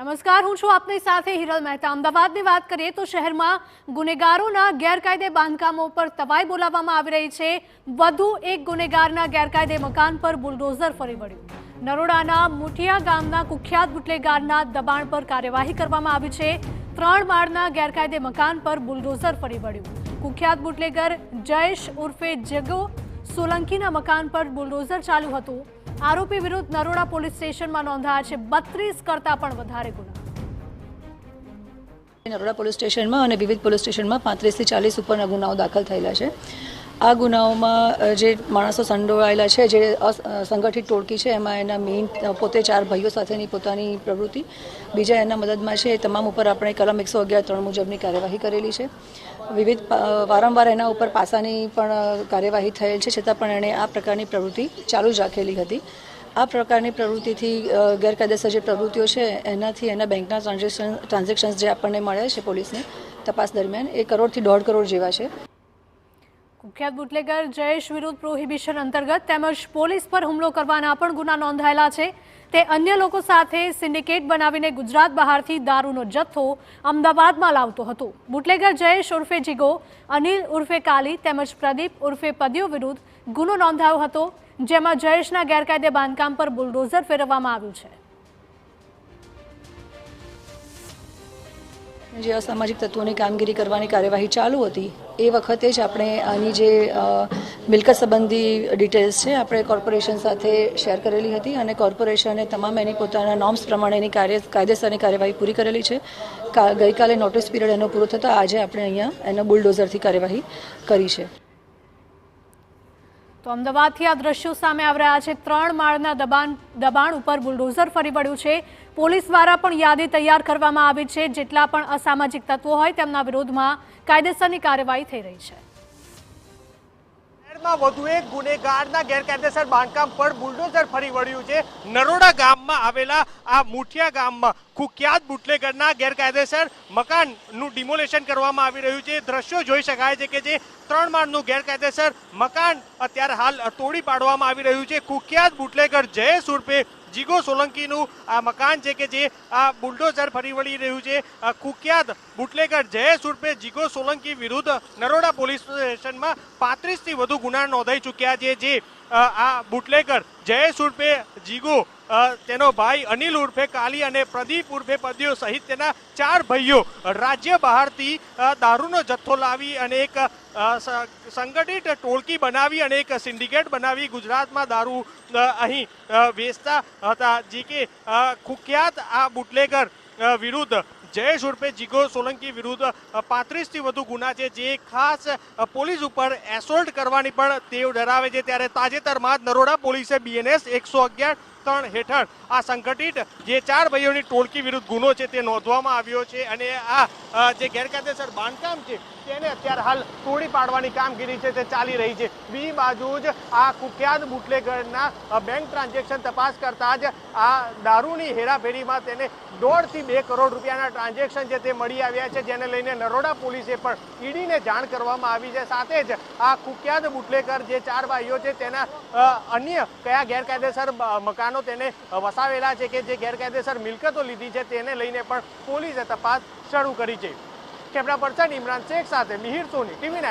નમસ્કાર, હું છું આપની સાથે હિરલ મહેતા। અમદાવાદની વાત કરીએ તો શહેરમાં ગુનેગારોના ગેરકાયદે બાંધકામો પર તવાઈ બોલાવવામાં આવી રહી છે। વધુ એક ગુનેગારના ગેરકાયદે મકાન પર બુલડોઝર ફરી વળ્યું। નરોડાના મુઠિયા ગામના કુખ્યાત બુટલેગારના દબાણ પર કાર્યવાહી કરવામાં આવી છે। 3 માળના ગેરકાયદે મકાન પર બુલડોઝર ફરી વળ્યું। કુખ્યાત બુટલેગર જયેશ ઉર્ફે જગો સોલંકીના મકાન પર બુલડોઝર ચાલ્યું હતું। आरोपी विरुद्ध नरोड़ा पोलीस स्टेशन में नोंधाया है 32 करता पण वधारे गुना। नरोड़ा पोलीस स्टेशन में और विविध पोलीस स्टेशन में 35 થી 40 ઉપરના ગુનાઓ દાખલ થયેલા છે। આ ગુનાઓમાં જે માણસો સંડોવાયેલા છે, જે સંગઠિત ટોળકી છે, એમાં એના મેઇન પોતે 4 ભાઈઓ સાથેની પોતાની પ્રવૃત્તિ, બીજા એના મદદમાં છે, એ તમામ ઉપર આપણે કલમ 111(3) મુજબની કાર્યવાહી કરેલી છે। વિવિધ વારંવાર એના ઉપર પાસાની પણ કાર્યવાહી થયેલ છે, છતાં પણ એણે આ પ્રકારની પ્રવૃત્તિ ચાલુ જ રાખેલી હતી। આ પ્રકારની પ્રવૃત્તિથી ગેરકાયદેસર જે પ્રવૃત્તિઓ છે એનાથી એના બેંકના ટ્રાન્ઝેક્શન્સ જે આપણને મળ્યા છે પોલીસની તપાસ દરમિયાન, એ કરોડથી 1.5 કરોડ જેવા છે। કુખ્યાત બુટલેગર જયેશ વિરુદ્ધ પ્રોહિબિશન અંતર્ગત તેમજ પોલીસ પર હુમલો કરવાના પણ ગુના નોંધાયેલા છે। તે અન્ય લોકો સાથે સિન્ડિકેટ બનાવીને ગુજરાત બહારથી દારૂનો જથ્થો અમદાવાદમાં લાવતો હતો। બુટલેગર જયેશ ઉર્ફે જીગો, અનિલ ઉર્ફે કાલી તેમજ પ્રદીપ ઉર્ફે પદ્યો વિરુદ્ધ ગુનો નોંધાયો હતો, જેમાં જયેશના ગેરકાયદે બાંધકામ પર બુલડોઝર ફેરવવામાં આવ્યું છે। જે અસામાજિક તત્વોની કામગીરી કરવાની કાર્યવાહી ચાલુ હતી એ વખતે જ આપણે આની જે મિલકત સંબંધી ડિટેલ્સ છે આપણે કોર્પોરેશન સાથે શેર કરેલી હતી અને કોર્પોરેશને તમામ એની પોતાના નોર્મ્સ પ્રમાણેની કાયદેસરની કાર્યવાહી પૂરી કરેલી છે। ગઈકાલે નોટિસ પીરિયડ એનો પૂરો થતાં આજે આપણે અહીંયા એનો બુલડોઝરથી કાર્યવાહી કરી છે। તો અમદાવાદથી આ દ્રશ્યો સામે આવી રહ્યા છે। 3 માળના દબાણ ઉપર બુલડોઝર ફરી વળ્યું છે। પોલીસ દ્વારા પણ યાદી તૈયાર કરવામાં આવી છે। જેટલા પણ અસામાજિક તત્વો હોય તેમના વિરોધમાં કાયદેસરની કાર્યવાહી થઈ રહી છે। શહેરમાં વધુ એક ગુનેગારના ગેરકાયદેસર બાંધકામ પર બુલડોઝર ફરી વળ્યું છે। નરોડા ગામમાં આવેલા આ મુઠિયા ગામમાં કુખ્યાત બુટલેગરના ગેરકાયદેસર મકાનનું ડિમોલેશન કરવામાં આવી રહ્યું છે। દ્રશ્યો જોઈ શકાય છે કે જે 3 માળનું ગેરકાયદેસર મકાન અત્યારે હાલ તોડી પાડવામાં આવી રહ્યું છે। કુખ્યાત બુટલેગર જયેશ ઉર્ફે જીગો સોલંકીનું આ મકાન છે કે જે આ બુલડોઝર ફરી વળી રહ્યું છે। કુખ્યાત બુટલેગર જયેશ ઉર્ફે જીગો સોલંકી વિરુદ્ધ નરોડા પોલીસ સ્ટેશનમાં 35 થી વધુ ગુના નોંધાઈ ચૂક્યા છે। જે આ બુટલેગર જયેશ ઉર્ફે જીગો, તેનો ભાઈ અનિલ ઉર્ફે કાલી અને પ્રદીપ ઉર્ફે પદ્યો સહિત તેના 4 ભાઈઓ રાજ્ય બહારથી દારૂનો જથ્થો લાવી અને એક સંગઠિત ટોળકી બનાવી અને એક સિન્ડિકેટ બનાવી ગુજરાતમાં દારૂ અહીં વેચતા હતા। જે કે કુખ્યાત આ બુટલેગર વિરુદ્ધ જયેશ ઉર્ફે જીગો સોલંકી વિરુદ્ધ 35 થી વધુ ગુના છે, જે ખાસ પોલીસ ઉપર એસોલ્ટ કરવાની પણ ટેવ ધરાવે છે। ત્યારે તાજેતરમાં જ નરોડા પોલીસે BNS 111(3) હેઠળ આ સંગઠિત જે 4 ભાઈઓની ટોળકી વિરુદ્ધ ગુનો છે તે નોંધવામાં આવ્યો છે અને આ જે ગેરકાયદેસર બાંધકામ છે તેને અત્યારે હાલ તોડી પાડવાની કામગીરી છે તે ચાલી રહી છે। બીજી બાજુ જ આ કુખ્યાત બુટલેગરના બેંક ટ્રાન્ઝેક્શન તપાસ કરતા જ આ દારૂની હેરાફેરીમાં તેને 1.5 થી 2 કરોડ રૂપિયાના ટ્રાન્ઝેક્શન છે તે મળી આવ્યા છે, જેને લઈને નરોડા પોલીસે પણ ઈડીને જાણ કરવામાં આવી છે। સાથે જ આ કુખ્યાત બુટલેગર જે 4 ભાઈઓ છે તેના અન્ય કયા ગેરકાયદેસર મકાનો તેને વસાવેલા છે કે જે ગેરકાયદેસર મિલકતો લીધી છે તેને લઈને પણ પોલીસે તપાસ શરૂ કરી છે। કેમેરા પર્સન ઇમરાન શેખ સાથે મિહિર સોની, TV9।